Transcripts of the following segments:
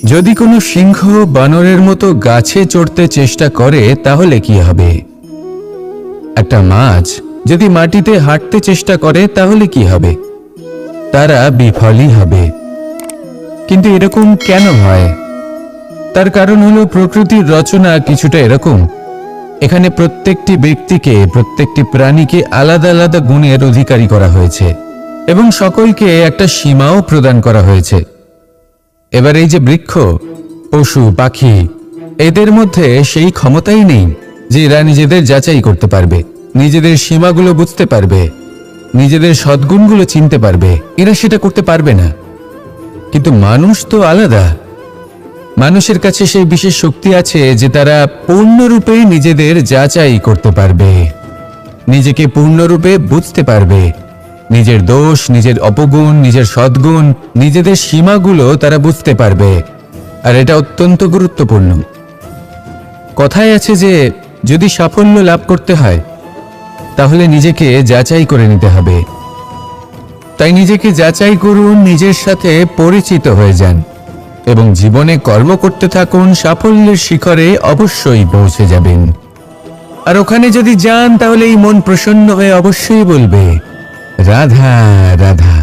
যদি কোনো সিংহ বানরের মতো গাছে চড়তে চেষ্টা করে তাহলে কি হবে? একটা মাছ যদি মাটিতে হাঁটতে চেষ্টা করে তাহলে কি হবে? তারা বিফলই হবে। কিন্তু এরকম কেন হয়? তার কারণ হলো প্রকৃতির রচনা কিছুটা এরকম। এখানে প্রত্যেকটি ব্যক্তিকে, প্রত্যেকটি প্রাণীকে আলাদা আলাদা গুণের অধিকারী করা হয়েছে এবং সকলকে একটা সীমাও প্রদান করা হয়েছে। এবার এই যে বৃক্ষ, পশু, পাখি, এদের মধ্যে সেই ক্ষমতাই নেই যে এরা নিজেদের যাচাই করতে পারবে, নিজেদের সীমাগুলো বুঝতে পারবে, নিজেদের সদ্গুণগুলো চিনতে পারবে। এরা সেটা করতে পারবে না। কিন্তু মানুষ তো আলাদা। মানুষের কাছে সেই বিশেষ শক্তি আছে যে তারা পূর্ণরূপে নিজেদের যাচাই করতে পারবে, নিজেকে পূর্ণরূপে বুঝতে পারবে, নিজের দোষ, নিজের অপগুণ, নিজের সদ্গুণ, নিজেদের সীমাগুলো তারা বুঝতে পারবে। আর এটা অত্যন্ত গুরুত্বপূর্ণ। কথায় আছে যে যদি সাফল্য লাভ করতে হয় তাহলে নিজেকে যাচাই করে নিতে হবে। তাই নিজেকে যাচাই করুন, নিজের সাথে পরিচিত হয়ে যান এবং জীবনে কর্ম করতে থাকুন। সাফল্যের শিখরে অবশ্যই পৌঁছে যাবেন। আর ওখানে যদি যান তাহলে এই মন প্রসন্ন হয়ে অবশ্যই বলবে, রাধা রাধা।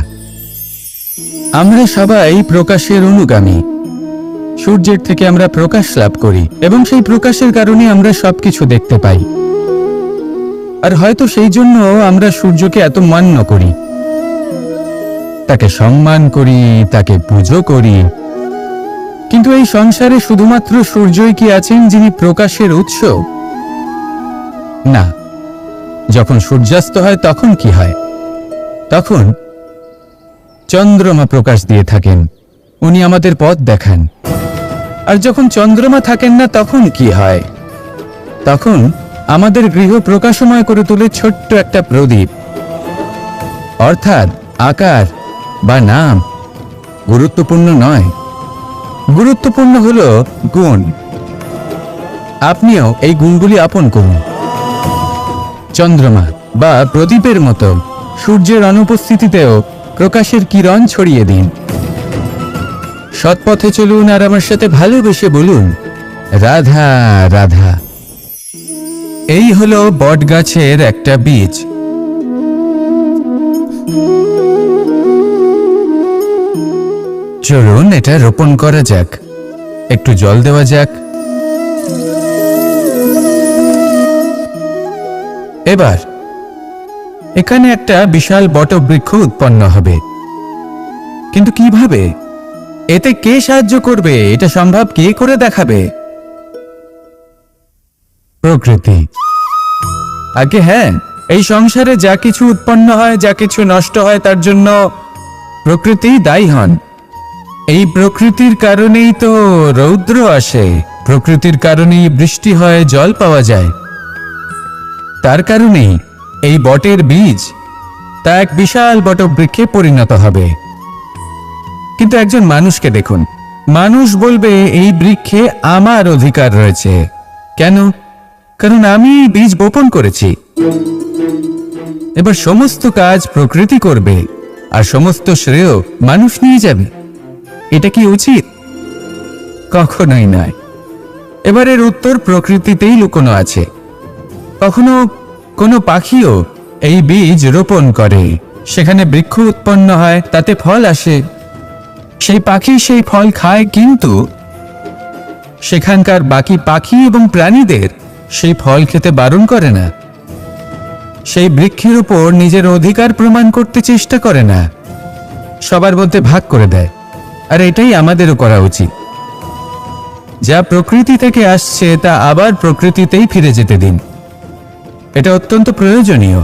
আমরা সবাই প্রকাশের অনুগামী। সূর্যের থেকে আমরা প্রকাশ লাভ করি এবং সেই প্রকাশের কারণে আমরা সবকিছু দেখতে পাই। আর হয়তো সেই জন্য আমরা সূর্যকে এত মান্য করি, তাকে সম্মান করি, তাকে পুজো করি। কিন্তু এই সংসারে শুধুমাত্র সূর্যই কি আছেন যিনি প্রকাশের উৎস? না। যখন সূর্যাস্ত হয় তখন কি হয়? তখন চন্দ্রমা প্রকাশ দিয়ে থাকেন, উনি আমাদের পথ দেখান। আর যখন চন্দ্রমা থাকেন না তখন কি হয়? তখন আমাদের গৃহ প্রকাশময় করে তোলে ছোট্ট একটা প্রদীপ। অর্থাৎ আকার বা নাম গুরুত্বপূর্ণ নয়, গুরুত্বপূর্ণ হলো গুণ। আপনিও এই গুণগুলি আপন করুন। চন্দ্রমা বা প্রদীপের মতো সূর্যের অনুপস্থিতিতেও প্রকাশের কিরণ ছড়িয়ে দিন। সৎপথে চলুন আর আমার সাথে ভালোবেসে বলুন, রাধা রাধা। এই হলো বটগাছের একটা বীজ। চলুন এটা রোপণ করা যাক, একটু জল দেওয়া যাক। এবার এখানে একটা বিশাল বটবৃক্ষ উৎপন্ন হবে। কিন্তু কিভাবে? এতে কে সাহায্য করবে? এটা সম্ভব কে করে দেখাবে? প্রকৃতি। আগে হ্যাঁ, এই সংসারে যা কিছু উৎপন্ন হয়, যা কিছু নষ্ট হয়, তার জন্য প্রকৃতি দায়ী হন। এই প্রকৃতির কারণেই তো রৌদ্র আসে, প্রকৃতির কারণেই বৃষ্টি হয়, জল পাওয়া যায়। তার কারণেই এই বটের বীজ তা এক বিশাল বটবৃক্ষে পরিণত হবে। কিন্তু একজন মানুষকে দেখুন, মানুষ বলবে এই বৃক্ষে আমার অধিকার রয়েছে। কেন? কারণ আমি বীজ বপন করেছি। এবার সমস্ত কাজ প্রকৃতি করবে আর সমস্ত শ্রেয় মানুষ নিয়ে যাবে। এটা কি উচিত? কখনোই নয়। এবারের উত্তর প্রকৃতিতেই লুকোনো আছে। কখনো কোনো পাখিও এই বীজ রোপণ করে, সেখানে বৃক্ষ উৎপন্ন হয়, তাতে ফল আসে। সেই পাখি সেই ফল খায়, কিন্তু সেখানকার বাকি পাখি এবং প্রাণীদের সেই ফল খেতে বারণ করে না। সেই বৃক্ষের উপর নিজের অধিকার প্রমাণ করতে চেষ্টা করে না, সবার মধ্যে ভাগ করে দেয়। আর এটাই আমাদেরও করা উচিত। যা প্রকৃতি থেকে আসছে তা আবার প্রকৃতিতেই ফিরে যেতে দিন। এটা অত্যন্ত প্রয়োজনীয়।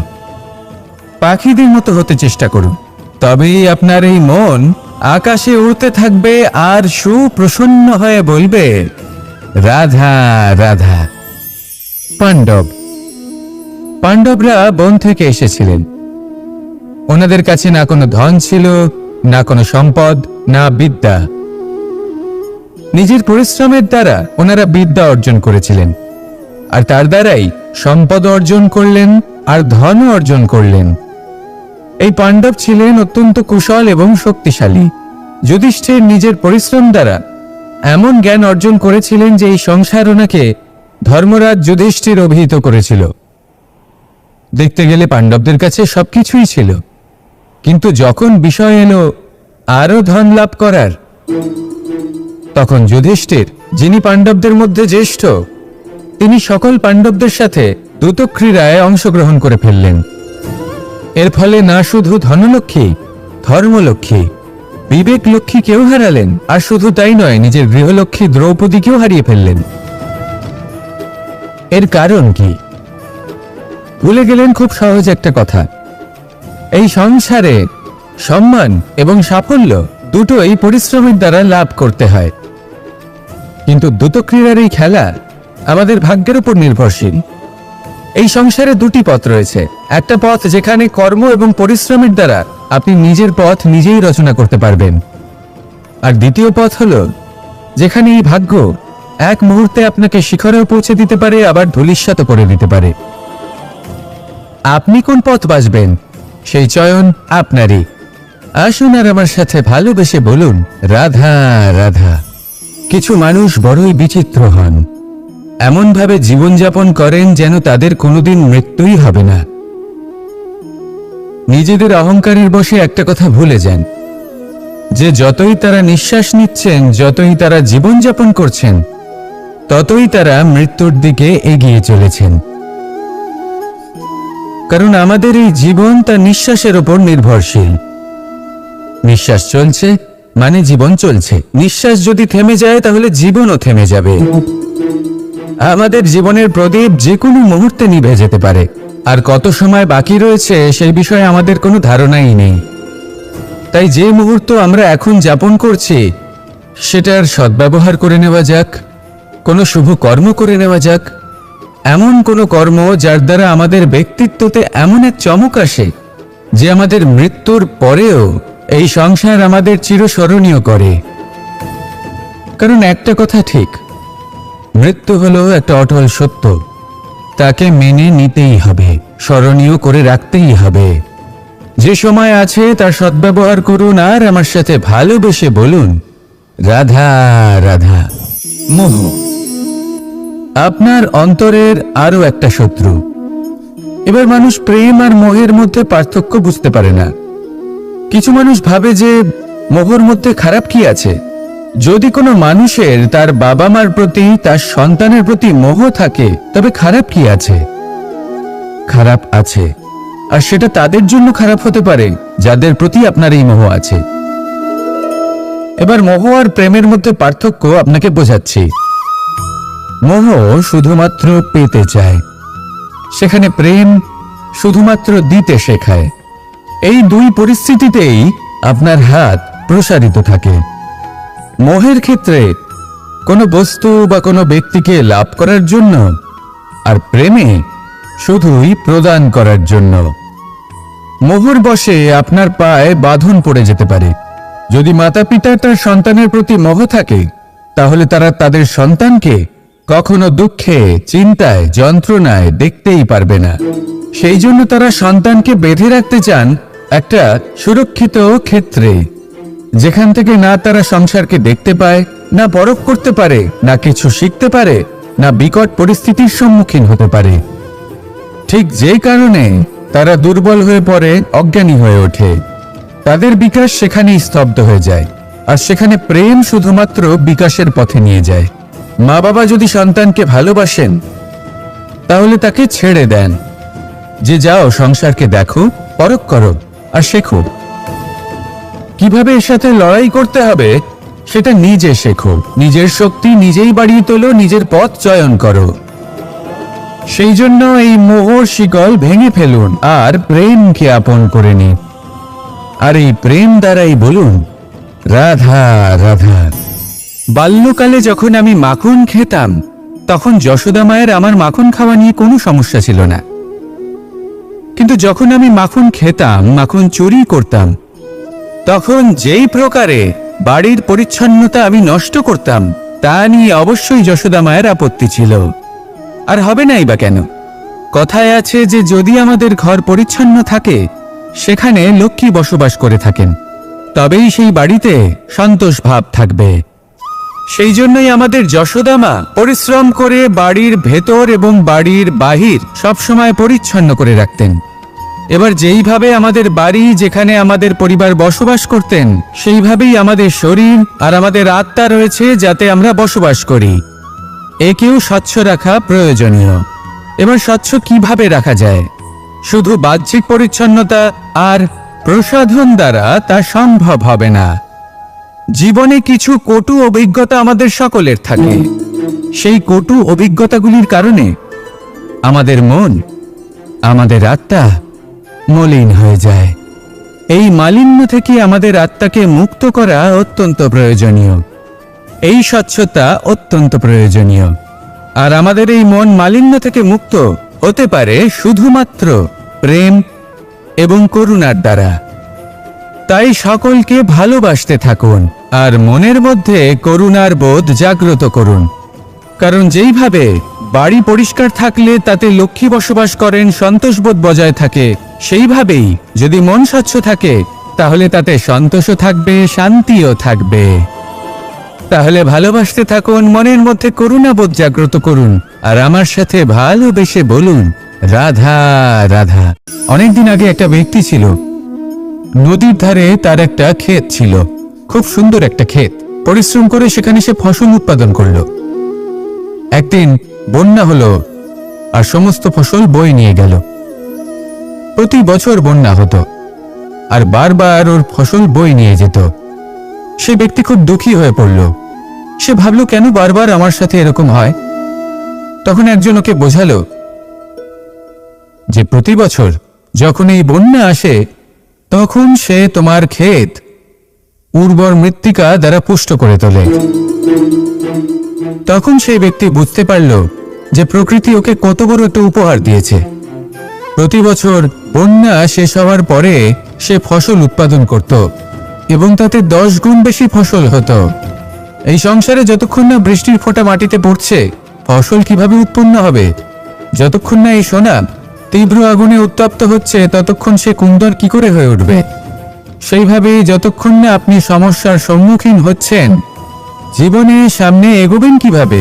পাখিদের মতো হতে চেষ্টা করুন, তবেই আপনার এই মন আকাশে উড়তে থাকবে আর সুপ্রসন্ন হয়ে বলবে, রাধা রাধা। পাণ্ডবরা বন থেকে এসেছিলেন। ওনাদের কাছে না কোনো ধন ছিল, না কোনো সম্পদ, না বিদ্যা। নিজের পরিশ্রমের দ্বারা ওনারা বিদ্যা অর্জন করেছিলেন, আর তার দ্বারাই সম্পদ অর্জন করলেন আর ধন অর্জন করলেন। এই পাণ্ডব ছিলেন অত্যন্ত কুশল এবং শক্তিশালী। যুধিষ্ঠির নিজের পরিশ্রম দ্বারা এমন জ্ঞান অর্জন করেছিলেন যে এই সংসার ওনাকে ধর্মরাজ যুধিষ্ঠির অভিহিত করেছিল। দেখতে গেলে পাণ্ডবদের কাছে সবকিছুই ছিল, কিন্তু যখন বিষয় এলো আরো ধন লাভ করার, তখন যুধিষ্ঠির, যিনি পাণ্ডবদের মধ্যে জ্যেষ্ঠ, তিনি সকল পাণ্ডবদের সাথে দ্যুতক্রীড়ায় অংশগ্রহণ করে ফেললেন। এর ফলে না শুধু ধনলক্ষ্মী, ধর্মলক্ষ্মী, বিবেক লক্ষ্মী কেউ হারালেন, আর শুধু তাই নয়, নিজের গৃহলক্ষ্মী দ্রৌপদীকেও হারিয়ে ফেললেন। এর কারণ কি? ভুলে গেলেন খুব সহজ একটা কথা, এই সংসারে সম্মান এবং সাফল্য দুটোই পরিশ্রমের দ্বারা লাভ করতে হয়, কিন্তু দ্যুতক্রীড়ার এই খেলা আমাদের ভাগ্যের উপর নির্ভরশীল। এই সংসারে দুটি পথ রয়েছে, একটা পথ যেখানে কর্ম এবং পরিশ্রমের দ্বারা আপনি নিজের পথ নিজেই রচনা করতে পারবেন, আর দ্বিতীয় পথ হলো যেখানে এই ভাগ্য এক মুহূর্তে আপনাকে শিখরেও পৌঁছে দিতে পারে, আবার ধূলিসাৎ করে দিতে পারে। আপনি কোন পথ বাছবেন সেই চয়ন আপনারই। আসুন আর আমার সাথে ভালোবেসে বলুন, রাধা রাধা। কিছু মানুষ বড়ই বিচিত্র হন, এমনভাবে জীবনযাপন করেন যেন তাদের কোনোদিন মৃত্যুই হবে না। নিজেদের অহংকারের বশে একটা কথা ভুলে যান, যে যতই তারা নিঃশ্বাস নিচ্ছেন, যতই তারা জীবনযাপন করছেন, ততই তারা মৃত্যুর দিকে এগিয়ে চলেছেন। কারণ আমাদের এই জীবন তার নিঃশ্বাসের উপর নির্ভরশীল। নিঃশ্বাস চলছে মানে জীবন চলছে, নিঃশ্বাস যদি থেমে যায় তাহলে জীবনও থেমে যাবে। আমাদের জীবনের প্রদীপ যে কোনো মুহূর্তে নিভে যেতে পারে, আর কত সময় বাকি রয়েছে সেই বিষয়ে আমাদের কোনো ধারণাই নেই। তাই যে মুহূর্ত আমরা এখন যাপন করছি সেটার সদ্ব্যবহার করে নেওয়া যাক, কোনো শুভ কর্ম করে নেওয়া যাক, এমন কোনো কর্ম যার দ্বারা আমাদের ব্যক্তিত্বতে এমন এক চমক আসে যে আমাদের মৃত্যুর পরেও এই সংসার আমাদের চিরস্মরণীয় করে। কারণ একটা কথা ঠিক, মৃত্যু হলো একটা অটল সত্য, তাকে মেনে নিতেই হবে, স্মরণীয় করে রাখতেই হবে। যে সময় আছে তার সদ্ব্যবহার করুন, আর আমার সাথে ভালোবেসে বলুন, রাধা রাধা। মোহ আপনার অন্তরের আরো একটা শত্রু। এবার মানুষ প্রেম আর মোহের মধ্যে পার্থক্য বুঝতে পারে না। কিছু মানুষ ভাবে যে মোহর মধ্যে খারাপ কি আছে। যদি কোনো মানুষের তার বাবা মার প্রতি, তার সন্তানের প্রতি মোহ থাকে, তবে খারাপ কি আছে? খারাপ আছে, আর সেটা তাদের জন্য খারাপ হতে পারে যাদের প্রতি আপনার এই মোহ আছে। এবার মোহ আর প্রেমের মধ্যে পার্থক্য আপনাকে বোঝাচ্ছি। মোহ শুধুমাত্র পেতে চায়, সেখানে প্রেম শুধুমাত্র দিতে শেখায়। এই দুই পরিস্থিতিতেই আপনার হাত প্রসারিত থাকে। মোহের ক্ষেত্রে কোনো বস্তু বা কোনো ব্যক্তিকে লাভ করার জন্য, আর প্রেমে শুধুই প্রদান করার জন্য। মোহর বশে আপনার পায়ে বাঁধন পড়ে যেতে পারে। যদি মাতা পিতা তার সন্তানের প্রতি মোহ থাকে, তাহলে তারা তাদের সন্তানকে কখনো দুঃখে, চিন্তায়, যন্ত্রণায় দেখতেই পারবে না। সেই জন্য তারা সন্তানকে বেঁধে রাখতে চান একটা সুরক্ষিত ক্ষেত্রে, যেখান থেকে না তারা সংসারকে দেখতে পায়, না পরখ করতে পারে, না কিছু শিখতে পারে, না বিকট পরিস্থিতির সম্মুখীন হতে পারে। ঠিক যে কারণে তারা দুর্বল হয়ে পড়ে, অজ্ঞানী হয়ে ওঠে। তাদের বিকাশ সেখানেই স্তব্ধ হয়ে যায়, আর সেখানে প্রেম শুধুমাত্র বিকাশের পথে নিয়ে যায়। মা বাবা যদি সন্তানকে ভালোবাসেন, তাহলে তাকে ছেড়ে দেন, যে যাও সংসারকে দেখো, পরখ করো আর শেখো। কিভাবে এর সাথে লড়াই করতে হবে সেটা নিজে শেখো। নিজের শক্তি নিজেই বাড়িয়ে তোলো, নিজের পথ চয়ন করো। সেই জন্য এই মোহর শিকল ভেঙে ফেলুন আর প্রেমকে আপন করে নিন। আর এই প্রেম দ্বারাই বলুন, রাধা রাধা। বাল্যকালে যখন আমি মাখন খেতাম, তখন যশোদা মায়ের আমার মাখন খাওয়া নিয়ে কোনো সমস্যা ছিল না। কিন্তু যখন আমি মাখন খেতাম, মাখন চুরি করতাম, তখন যেই প্রকারে বাড়ির পরিচ্ছন্নতা আমি নষ্ট করতাম, তা নিয়ে অবশ্যই যশোদা মায়ের আপত্তি ছিল। আর হবে নাই বা কেন? কথায় আছে যে যদি আমাদের ঘর পরিচ্ছন্ন থাকে, সেখানে লক্ষ্মী বসবাস করে থাকেন, তবেই সেই বাড়িতে সন্তোষ ভাব থাকবে। সেই জন্যই আমাদের যশোদা মা পরিশ্রম করে বাড়ির ভেতর এবং বাড়ির বাহির সবসময় পরিচ্ছন্ন করে রাখতেন। এবার যেইভাবে আমাদের বাড়ি, যেখানে আমাদের পরিবার বসবাস করতেন, সেইভাবেই আমাদের শরীর আর আমাদের আত্মা রয়েছে, যাতে আমরা বসবাস করি। একেও স্বচ্ছ রাখা প্রয়োজনীয়। এবার স্বচ্ছ কিভাবে রাখা যায়? শুধু বাহ্যিক পরিচ্ছন্নতা আর প্রসাধন দ্বারা তা সম্ভব হবে না। জীবনে কিছু কটু অভিজ্ঞতা আমাদের সকলের থাকে। সেই কটু অভিজ্ঞতাগুলির কারণে আমাদের মন, আমাদের আত্মা মলিন হয়ে যায়। এই মালিন্য থেকে আমাদের আত্মাকে মুক্ত করা অত্যন্ত প্রয়োজনীয়। এই স্বচ্ছতা অত্যন্ত প্রয়োজনীয়। আর আমাদের এই মন মালিন্য থেকে মুক্ত হতে পারে শুধুমাত্র প্রেম এবং করুণার দ্বারা। তাই সকলকে ভালোবাসতে থাকুন আর মনের মধ্যে করুণার বোধ জাগ্রত করুন। কারণ যেইভাবে বাড়ি পরিষ্কার থাকলে তাতে লক্ষ্মী বসবাস করেন, সন্তোষবোধ বজায় থাকে, সেইভাবেই যদি মন স্বচ্ছ থাকে তাহলে তাতে সন্তোষও থাকবে, শান্তিও থাকবে। তাহলে ভালোবাসতে থাকুন, মনের মধ্যে করুণাবোধ জাগ্রত করুন আর আমার সাথে ভালোবেসে বলুন, রাধা রাধা। অনেকদিন আগে একটা ব্যক্তি ছিল, নদীর ধারে তার একটা ক্ষেত ছিল, খুব সুন্দর একটা ক্ষেত। পরিশ্রম করে সেখানে সে ফসল উৎপাদন করলো। একদিন বন্যা হলো আর সমস্ত ফসল বয়ে নিয়ে গেল। প্রতি বছর বন্যা হতো আর বারবার ওর ফসল বয়ে নিয়ে যেত। সে ব্যক্তি খুব দুঃখী হয়ে পড়ল। সে ভাবল, কেন বারবার আমার সাথে এরকম হয়? তখন একজন ওকে বোঝালো যে প্রতি বছর যখন এই বন্যা আসে তখন সে তোমার ক্ষেত উর্বর মৃত্তিকা দ্বারা পুষ্ট করে তোলে। তখন সেই ব্যক্তি বুঝতে পারল যে প্রকৃতি ওকে কত বড় একটা উপহার দিয়েছে। প্রতি বছর বন্যা শেষ হওয়ার পরে সে ফসল উৎপাদন করত এবং তাতে 10 গুণ বেশি ফসল হতো। এই সংসারে যতক্ষণ না বৃষ্টির ফোঁটা মাটিতে পড়ছে, ফসল কিভাবে উৎপন্ন হবে? যতক্ষণ না এই সোনা তীব্র আগুনে উত্তপ্ত হচ্ছে, ততক্ষণ সে কুন্দর কি করে হয়ে উঠবে? সেইভাবেই যতক্ষণ না আপনি সমস্যার সম্মুখীন হচ্ছেন, জীবনে সামনে এগোবেন কিভাবে?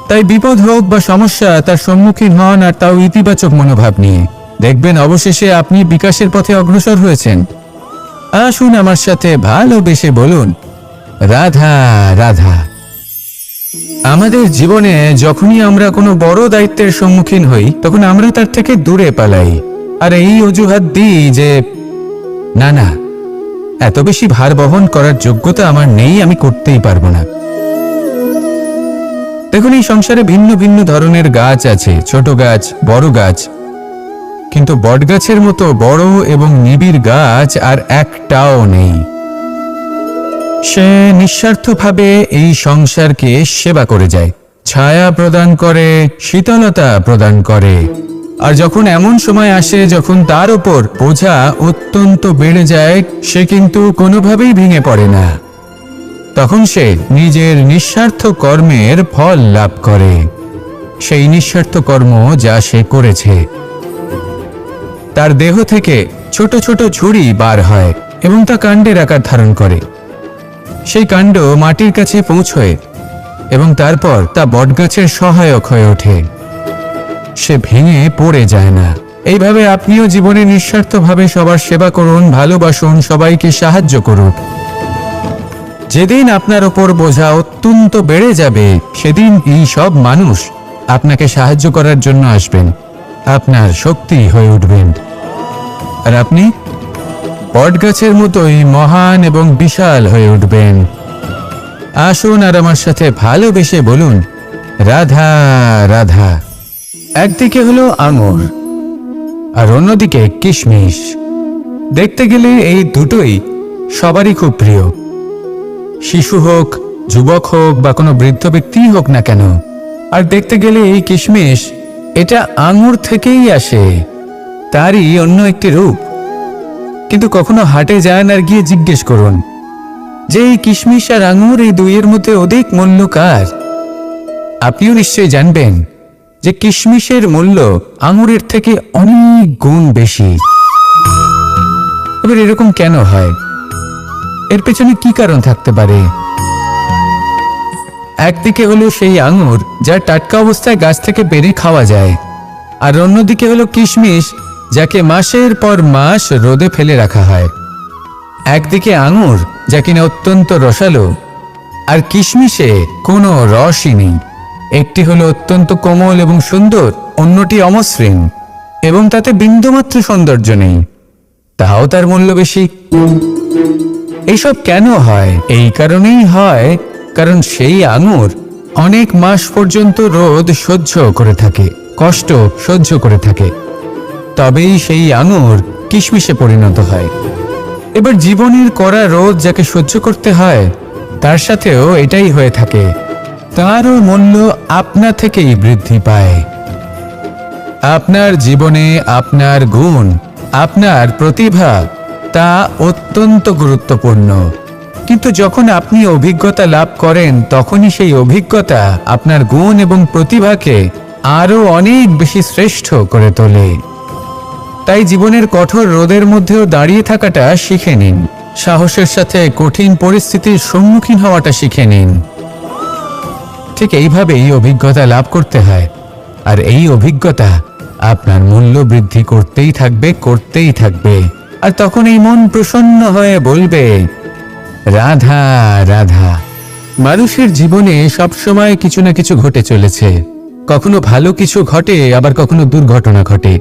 তাই বিপদ হোক বা সমস্যা, তার সম্মুখীন হন, আর তাও ইতিবাচক মনোভাব নিয়ে। দেখবেন অবশেষে আপনি বিকাশের পথে অগ্রসর হয়েছেন। আসুন আমার সাথে ভালোবেসে বলুন, রাধা রাধা। আমাদের জীবনে যখনই আমরা কোনো বড় দায়িত্বের সম্মুখীন হই, তখন আমরা তার থেকে দূরে পালাই আর এই অজুহাত দিই যে না না, এত বেশি ভার বহন করার যোগ্যতা আমার নেই, আমি করতেই পারবো না। দেখুন, এই সংসারে ভিন্ন ভিন্ন ধরনের গাছ আছে, ছোট গাছ, বড় গাছ, কিন্তু বটগাছের মতো বড় এবং নিবিড় গাছ আর একটাও নেই। সে নিঃস্বার্থভাবে এই সংসারকে সেবা করে যায়, ছায়া প্রদান করে, শীতলতা প্রদান করে। আর যখন এমন সময় আসে যখন তার উপর বোঝা অত্যন্ত বেড়ে যায়, সে কিন্তু কোনোভাবেই ভেঙে পড়ে না। তখন সে নিজের নিঃস্বার্থ কর্মের ফল লাভ করে, সেই নিঃস্বার্থ কর্ম যা সে করেছে। তার দেহ থেকে ছোট ছোট ঝুড়ি বার হয় এবং তা কাণ্ডের আকার ধারণ করে। সেই কাণ্ড মাটির কাছে পৌঁছয় এবং তারপর তা বটগাছের সহায়ক হয়ে ওঠে। সে ভেঙে পড়ে যায় না। এইভাবে আপনিও জীবনে নিঃস্বার্থভাবে সবার সেবা করুন, ভালোবাসুন, সবাইকে সাহায্য করুন। যেদিন আপনার ওপর বোঝা অত্যন্ত বেড়ে যাবে, সেদিন এই সব মানুষ আপনাকে সাহায্য করার জন্য আসবেন, আপনার শক্তি হয়ে উঠবেন, আর আপনি বটগাছের মতোই মহান এবং বিশাল হয়ে উঠবেন। আসুন আর আমার সাথে ভালোবেসে বলুন, রাধা রাধা। একদিকে হলো আঙুর আর অন্যদিকে কিশমিশ। দেখতে গেলে এই দুটোই সবারই খুব প্রিয়, শিশু হোক, যুবক হোক বা কোনো বৃদ্ধ ব্যক্তিই হোক না কেন। আর দেখতে গেলে এই কিশমিশ, এটা আঙুর থেকেই আসে, তারই অন্য একটি রূপ। কিন্তু কখনো হাটে যান আর গিয়ে জিজ্ঞেস করুন যে এই কিশমিশ আর আঙুর, এই দুইয়ের মধ্যে অধিক মূল্য কার? আপনিও নিশ্চয়ই জানবেন যে কিশমিশের মূল্য আঙুরের থেকে অনেক গুণ বেশি। এবার এরকম কেন হয়? এর পেছনে কি কারণ থাকতে পারে? একদিকে হলো সেই আঙুর যা টাটকা অবস্থায় গাছ থেকে পেড়ে খাওয়া যায়, আর অন্যদিকে হলো কিশমিশ যাকে মাসের পর মাস রোদে ফেলে রাখা হয়। একদিকে আঙুর যা কিনা অত্যন্ত রসালো, আর কিশমিশে কোনো রসই নেই। একটি হলো অত্যন্ত কোমল এবং সুন্দর, অন্যটি অমসৃণ এবং তাতে বিন্দুমাত্র সৌন্দর্য নেই, তাও তার মূল্য বেশি। এইসব কেন হয়? এই কারণেই হয় কারণ সেই আঙুর অনেক মাস পর্যন্ত রোদ সহ্য করে থাকে, কষ্ট সহ্য করে থাকে, তবেই সেই আঙুর কিশমিশে পরিণত হয়। এবার জীবনের কড়া রোদ যাকে সহ্য করতে হয়, তার সাথেও এটাই হয়ে থাকে, তারও মূল্য আপনা থেকেই বৃদ্ধি পায়। আপনার জীবনে আপনার গুণ, আপনার প্রতিভা তা অত্যন্ত গুরুত্বপূর্ণ, কিন্তু যখন আপনি অভিজ্ঞতা লাভ করেন তখনই সেই অভিজ্ঞতা আপনার গুণ এবং প্রতিভাকে আরো অনেক বেশি শ্রেষ্ঠ করে তোলে। তাই জীবনের কঠোর রোদের মধ্যেও দাঁড়িয়ে থাকাটা শিখে নিন, সাহসের সাথে কঠিন পরিস্থিতির সম্মুখীন হওয়াটা শিখে নিন। ঠিক এইভাবেই অভিজ্ঞতা লাভ করতে হয়, আর এই অভিজ্ঞতা আপনার মূল্য বৃদ্ধি করতেই থাকবে, করতেই থাকবে। আর তখন এই মন প্রসন্ন হয়ে বলবে, রাধা রাধা। মানুষের জীবনে সবসময় কিছু না কিছু ঘটে চলেছে, কখনো ভালো কিছু ঘটে, আবার কখনো দুর্ঘটনা ঘটে।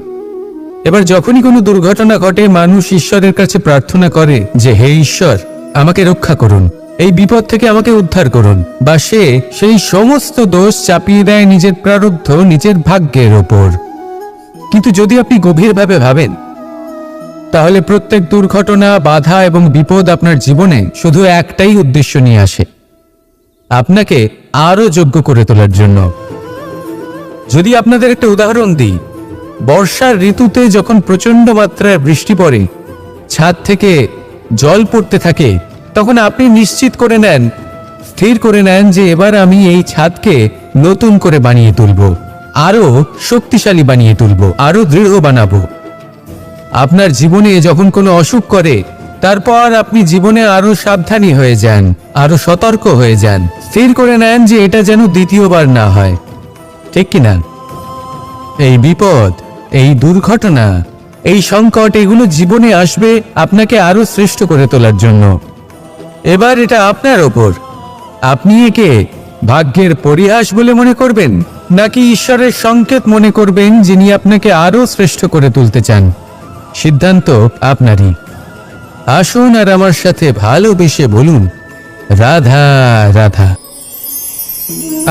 এবার যখনই কোনো দুর্ঘটনা ঘটে, মানুষ ঈশ্বরের কাছে প্রার্থনা করে যে হে ঈশ্বর, আমাকে রক্ষা করুন, এই বিপদ থেকে আমাকে উদ্ধার করুন, বা সে সেই সমস্ত দোষ চাপিয়ে দেয় নিজের প্রারব্ধ, নিজের ভাগ্যের ওপর। কিন্তু যদি আপনি গভীরভাবে ভাবেন, তাহলে প্রত্যেক দুর্ঘটনা, বাধা এবং বিপদ আপনার জীবনে শুধু একটাই উদ্দেশ্য নিয়ে আসে, আপনাকে আরো যোগ্য করে তোলার জন্য। যদি আপনাদের একটা উদাহরণ দিই, বর্ষার ঋতুতে যখন প্রচন্ড মাত্রায় বৃষ্টি পড়ে, ছাদ থেকে জল পড়তে থাকে, তখন আপনি নিশ্চিত করে নেন, স্থির করে নেন যে এবার আমি এই ছাদকে নতুন করে বানিয়ে তুলব, আরো শক্তিশালী বানিয়ে তুলব, আরো দৃঢ় বানাবো। আপনার জীবনে যখন কোনো অসুখ করে, তারপর আপনি জীবনে আরো সাবধানী হয়ে যান, আরো সতর্ক হয়ে যান, স্থির করে নেন যে এটা যেন দ্বিতীয়বার না হয়, ঠিক কিনা? এই বিপদ, এই দুর্ঘটনা, এই সংকট, এগুলো জীবনে আসবে আপনাকে আরো শ্রেষ্ঠ করে তোলার জন্য। এবার এটা আপনার ওপর, আপনি একে ভাগ্যের পরিহাস বলে মনে করবেন, নাকি ঈশ্বরের সংকেত মনে করবেন যিনি আপনাকে আরো শ্রেষ্ঠ করে তুলতে চান। সিদ্ধান্ত আপনারই। আসুন আর আমার সাথে ভালোবেসে বলুন, রাধা রাধা।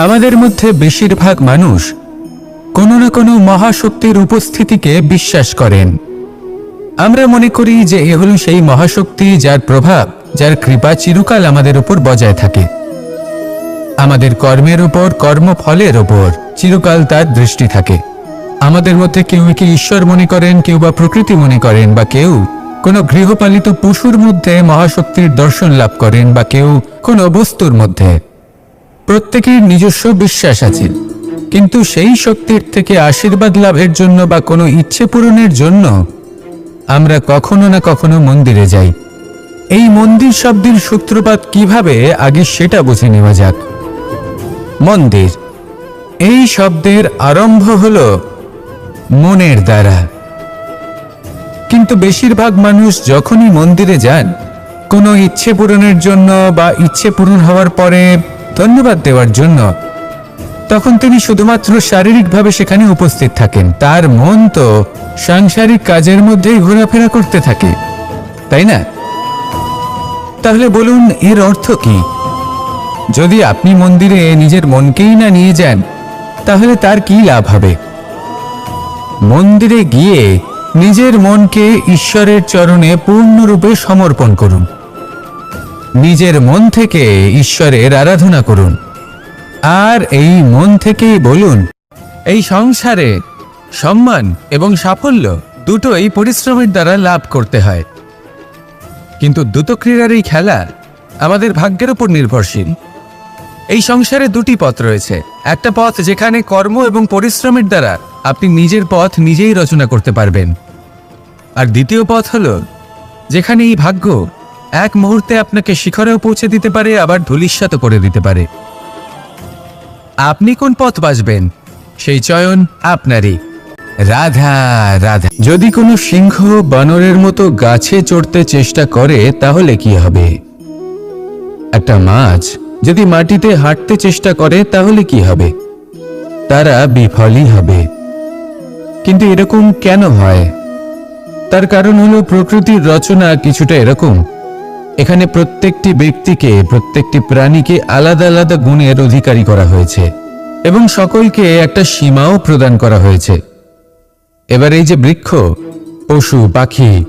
আমাদের মধ্যে বেশিরভাগ মানুষ কোনো না কোনো মহাশক্তির উপস্থিতিকে বিশ্বাস করেন। আমরা মনে করি যে এ হলো সেই মহাশক্তি যার প্রভাব, যার কৃপা চিরকাল আমাদের উপর বজায় থাকে। আমাদের কর্মের উপর, কর্মফলের উপর চিরকাল তার দৃষ্টি থাকে। আমাদের মধ্যে কেউ একে ঈশ্বর মনে করেন, কেউ বা প্রকৃতি মনে করেন, বা কেউ কোনো গৃহপালিত পশুর মধ্যে মহাশক্তির দর্শন লাভ করেন, বা কেউ কোনো বস্তুর মধ্যে। প্রত্যেকের নিজস্ব বিশ্বাস আছে, কিন্তু সেই শক্তির থেকে আশীর্বাদ লাভের জন্য বা কোনো ইচ্ছে পূরণের জন্য আমরা কখনো না কখনো মন্দিরে যাই। এই মন্দির শব্দের সূত্রপাত কিভাবে, আগে সেটা বুঝে নেওয়া যাক। মন্দির এই শব্দের আরম্ভ হলো মনের দ্বারা, কিন্তু বেশিরভাগ মানুষ যখনই মন্দিরে যান কোনো ইচ্ছে পূরণের জন্য বা ইচ্ছে পূরণ হওয়ার পরে ধন্যবাদ দেওয়ার জন্য, তখন তিনি শুধুমাত্র শারীরিকভাবে সেখানে উপস্থিত থাকেন। তার মন তো সাংসারিক কাজের মধ্যেই ঘোরাফেরা করতে থাকে, তাই না? তাহলে বলুন, এর অর্থ কি? যদি আপনি মন্দিরে নিজের মনকেই না নিয়ে যান, তাহলে তার কি লাভ হবে? মন্দিরে গিয়ে নিজের মনকে ঈশ্বরের চরণে পূর্ণরূপে সমর্পণ করুন, নিজের মন থেকে ঈশ্বরের আরাধনা করুন, আর এই মন থেকেই বলুন, এই সংসারে সম্মান এবং সাফল্য দুটোই পরিশ্রমের দ্বারা লাভ করতে হয়, কিন্তু দ্রুতক্রীড়ার এই খেলা আমাদের ভাগ্যের উপর নির্ভরশীল। এই সংসারে দুটি পথ রয়েছে, একটা পথ যেখানে কর্ম এবং পরিশ্রমের দ্বারা আপনি নিজের পথ নিজেই রচনা করতে পারবেন, আর দ্বিতীয় পথ হলো যেখানে এই ভাগ্য এক মুহূর্তে আপনাকে শিখরেও পৌঁছে দিতে পারে, আবার ধূলিসাৎ করে দিতে পারে। আপনি কোন পথ বাছবেন সেই চয়ন আপনারই। রাধা রাধা। যদি কোনো সিংহ বানরের মতো গাছে চড়তে চেষ্টা করে তাহলে কি হবে? একটা মাছ যদি মাটিতে হাঁটতে চেষ্টা করে তাহলে কি হবে? তারা বিফলই হবে। কিন্তু এরকম কেন হয়? তার কারণ হলো প্রকৃতির রচনা কিছুটা এরকম। এখানে প্রত্যেকটি ব্যক্তিকে, প্রত্যেকটি প্রাণীকে আলাদা আলাদা গুণের অধিকারী করা হয়েছে এবং সকলকে একটা সীমাও প্রদান করা হয়েছে। এবার এই যে বৃক্ষ, পশু, পাখি,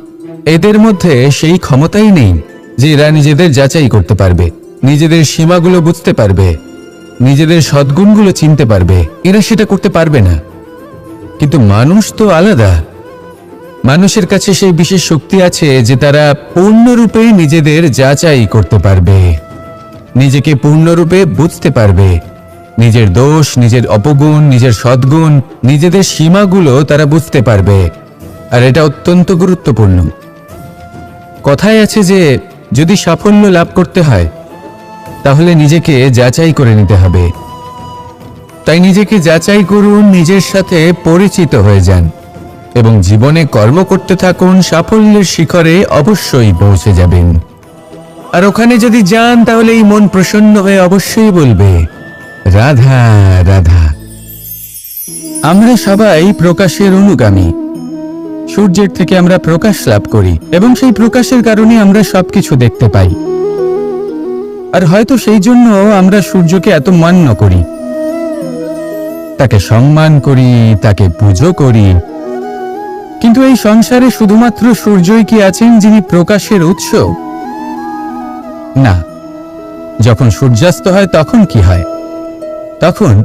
এদের মধ্যে সেই ক্ষমতাই নেই যে এরা নিজেদের যাচাই করতে পারবে, নিজেদের সীমাগুলো বুঝতে পারবে, নিজেদের সদ্গুণগুলো চিনতে পারবে। এরা সেটা করতে পারবে না। কিন্তু মানুষ তো আলাদা। মানুষের কাছে সেই বিশেষ শক্তি আছে যে তারা পূর্ণরূপে নিজেদের যাচাই করতে পারবে, নিজেকে পূর্ণরূপে বুঝতে পারবে, নিজের দোষ, নিজের অপগুণ, নিজের সদ্গুণ, নিজেদের সীমাগুলো তারা বুঝতে পারবে। আর এটা অত্যন্ত গুরুত্বপূর্ণ। কথায় আছে যে যদি সাফল্য লাভ করতে হয় তাহলে নিজেকে যাচাই করে নিতে হবে। তাই নিজেকে যাচাই করুন, নিজের সাথে পরিচিত হয়ে যান এবং জীবনে কর্ম করতে থাকুন। সাফল্যের শিখরে অবশ্যই পৌঁছে যাবেন। আর ওখানে যদি যান তাহলে এই মন প্রসন্ন হয়ে অবশ্যই বলবে রাধা রাধা। আমরা সবাই প্রকাশের অনুগামী। সূর্যের থেকে আমরা প্রকাশ লাভ করি এবং সেই প্রকাশের কারণে আমরা সবকিছু দেখতে পাই। আর হয়তো সেই জন্য আমরা সূর্যকে এত মান্য করি, তাকে সম্মান করি, তাকে পুজো করি। কিন্তু এই সংসারে শুধুমাত্র সূর্যই কি আছেন যিনি প্রকাশের উৎস? না। যখন সূর্যাস্ত হয় তখন কি হয়? তখন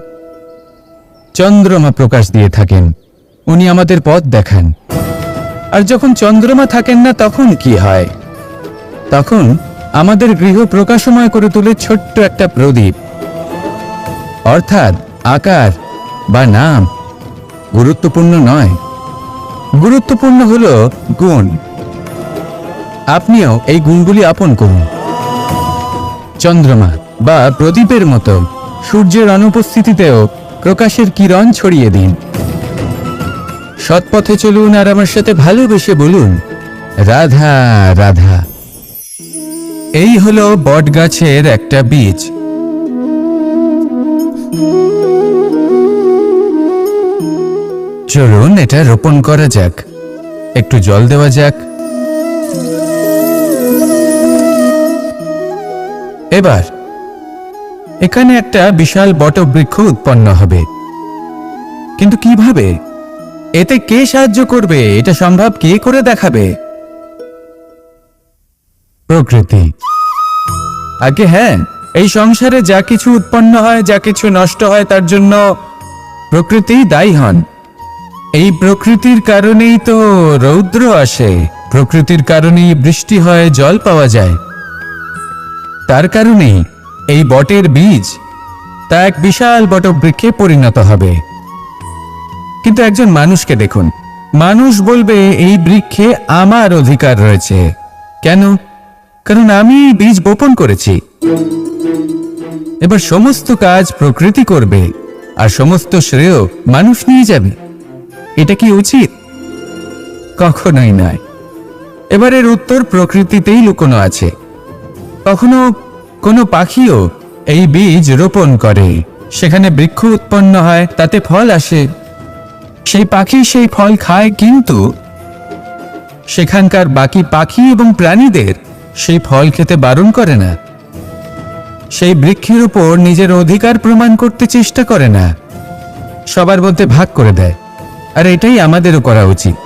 চন্দ্রমা প্রকাশ দিয়ে থাকেন, উনি আমাদের পথ দেখান। আর যখন চন্দ্রমা থাকেন না তখন কি হয়? তখন আমাদের গৃহ প্রকাশময় করে তোলে ছোট্ট একটা প্রদীপ। অর্থাৎ আকার বা নাম গুরুত্বপূর্ণ নয়, গুরুত্বপূর্ণ হলো গুণ। আপনিও এই গুণগুলি আপন করুন। চন্দ্রমা বা প্রদীপের মতো সূর্যের অনুপস্থিতিতেও প্রকাশের কিরণ ছড়িয়ে দিন। সৎপথে চলুন আর আমার সাথে ভালোবেসে বলুন রাধা রাধা। এই হলো বটগাছের একটা বীজ। চলুন এটা রোপণ করা যাক, একটু জল দেওয়া যাক। এবার এখানে একটা বিশাল বটবৃক্ষ উৎপন্ন হবে। কিন্তু কিভাবে? এতে কে সাহায্য করবে? এটা সম্ভব কে করে দেখাবে? প্রকৃতি। আগে হ্যাঁ, এই সংসারে যা কিছু উৎপন্ন হয়, যা কিছু নষ্ট হয়, তার জন্য প্রকৃতি দায়ী হন। এই প্রকৃতির কারণেই তো রৌদ্র আসে, প্রকৃতির কারণেই বৃষ্টি হয়, জল পাওয়া যায়। তার কারণেই এই বটের বীজ তা এক বিশাল বটবৃক্ষে পরিণত হবে। কিন্তু একজন মানুষকে দেখুন, মানুষ বলবে এই বৃক্ষে আমার অধিকার রয়েছে। কেন? কারণ আমি বীজ বপন করেছি। এবার সমস্ত কাজ প্রকৃতি করবে আর সমস্ত শ্রেয় মানুষ নিয়ে যাবে। এটা কি উচিত? কখনোই নয়। এবারের উত্তর প্রকৃতিতেই লুকোনো আছে। কখনো কোনো পাখিও এই বীজ রোপণ করে, সেখানে বৃক্ষ উৎপন্ন হয়, তাতে ফল আসে, সেই পাখি সেই ফল খায়, কিন্তু সেখানকার বাকি পাখি এবং প্রাণীদের সেই ফল খেতে বারণ করে না। সেই বৃক্ষের উপর নিজের অধিকার প্রমাণ করতে চেষ্টা করে না, সবার মধ্যে ভাগ করে দেয়। আর এটাই আমাদেরও করা উচিত।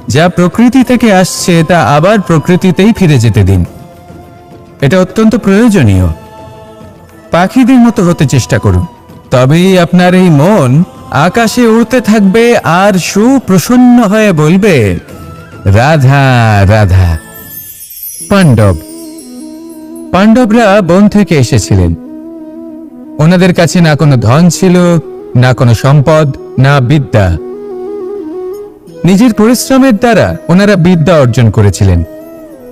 যা প্রকৃতি থেকে আসছে তা আবার প্রকৃতিতেই ফিরে যেতে দিন। এটা অত্যন্ত প্রয়োজনীয়। পাখিদের মতো হতে চেষ্টা করুন, তবেই আপনার এই মন আকাশে উড়তে থাকবে আর সুপ্রসন্ন হয়ে বলবে রাধা রাধা। পাণ্ডবরা বন থেকে এসেছিলেন। ওনাদের কাছে না কোনো ধন ছিল, না কোনো সম্পদ, না বিদ্যা। নিজের পরিশ্রমের দ্বারা ওনারা বিদ্যা অর্জন করেছিলেন,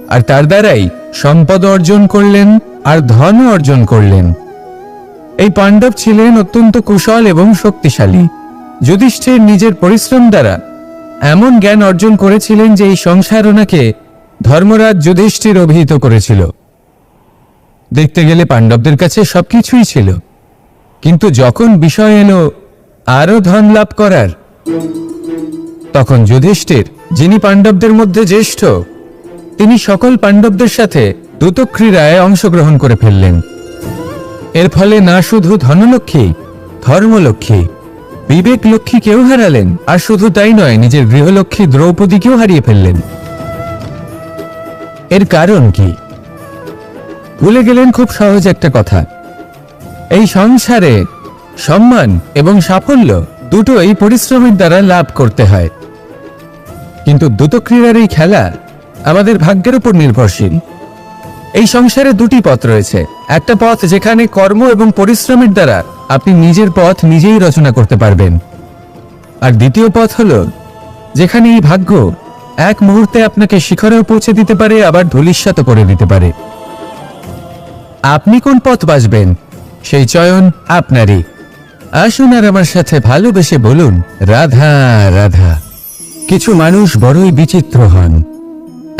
আর তার দ্বারাই সম্পদ অর্জন করলেন আর ধন অর্জন করলেন। এই পাণ্ডব ছিলেন অত্যন্ত কুশল এবং শক্তিশালী। যুধিষ্ঠির নিজের পরিশ্রম দ্বারা এমন জ্ঞান অর্জন করেছিলেন যে এই সংসার ওনাকে ধর্মরাজ যুধিষ্ঠির অভিহিত করেছিল। দেখতে গেলে পাণ্ডবদের কাছে সবকিছুই ছিল, কিন্তু যখন বিষয় এলো আরো ধন লাভ করার, তখন যুধিষ্ঠির, যিনি পাণ্ডবদের মধ্যে জ্যেষ্ঠ, তিনি সকল পাণ্ডবদের সাথে দ্যুতক্রীড়ায় অংশগ্রহণ করে ফেললেন। এর ফলে না শুধু ধনলক্ষ্মী, ধর্মলক্ষ্মী, বিবেক লক্ষ্মীকেও হারালেন, আর শুধু তাই নয়, নিজের গৃহলক্ষ্মী দ্রৌপদীকেও হারিয়ে ফেললেন। এর কারণ কি? ভুলে গেলেন খুব সহজ একটা কথা, এই সংসারে সম্মান এবং সাফল্য দুটোই পরিশ্রমের দ্বারা লাভ করতে হয়, কিন্তু দ্রুতক্রীড়ার এই খেলা আমাদের ভাগ্যের উপর নির্ভরশীল। এই সংসারে দুটি পথ রয়েছে, একটা পথ যেখানে কর্ম এবং পরিশ্রমের দ্বারা আপনি নিজের পথ নিজেই রচনা করতে পারবেন, আর দ্বিতীয় পথ হলো যেখানে এই ভাগ্য এক মুহূর্তে আপনাকে শিখরেও পৌঁছে দিতে পারে, আবার ধূলিসাৎ করে দিতে পারে। আপনি কোন পথ বাছবেন সেই চয়ন আপনারই। আসুন আর আমার সাথে ভালোবেসে বলুন, রাধা রাধা। কিছু মানুষ বড়ই বিচিত্র হন,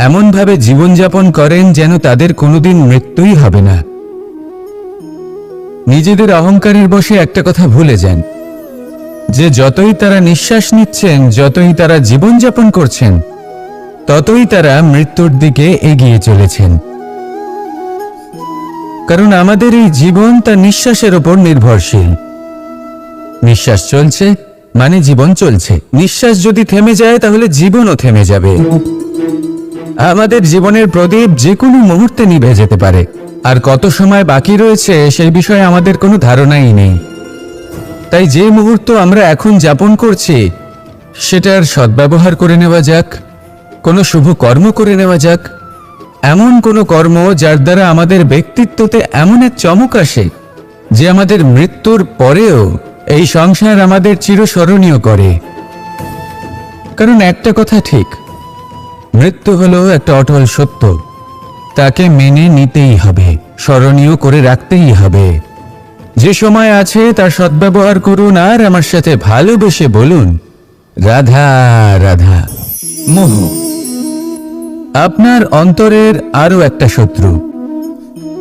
এমনভাবে জীবনযাপন করেন যেন তাদের কোনোদিন মৃত্যুই হবে না। নিজেদের অহংকারের বশে একটা কথা ভুলে যান, যে যতই তারা নিঃশ্বাস নিচ্ছেন, যতই তারা জীবনযাপন করছেন, ততই তারা মৃত্যুর দিকে এগিয়ে চলেছেন। কারণ আমাদের এই জীবন তার নিঃশ্বাসের উপর নির্ভরশীল। নিঃশ্বাস চলছে মানে জীবন চলছে, নিঃশ্বাস যদি থেমে যায় তাহলে জীবনও থেমে যাবে। আমাদের জীবনের প্রদীপ যে কোনো মুহূর্তে নিভে যেতে পারে, আর কত সময় বাকি রয়েছে সেই বিষয়ে আমাদের কোনো ধারণাই নেই। তাই যে মুহূর্ত আমরা এখন যাপন করছি সেটার সদ্ব্যবহার করে নেওয়া যাক, কোনো শুভ কর্ম করে নেওয়া যাক, এমন কোনো কর্ম যার দ্বারা আমাদের ব্যক্তিত্বতে এমন এক চমক আসে যে আমাদের মৃত্যুর পরেও এই সংসার আমাদের চিরস্মরণীয় করে। কারণ একটা কথা ঠিক, মৃত্যু হলো একটা অটল সত্য, তাকে মেনে নিতেই হবে, স্মরণীয় করে রাখতেই হবে। যে সময় আছে তার সদ্ব্যবহার করুন, আর আমার সাথে ভালোবেসে বলুন, রাধা রাধা। মোহ আপনার অন্তরের আরো একটা শত্রু।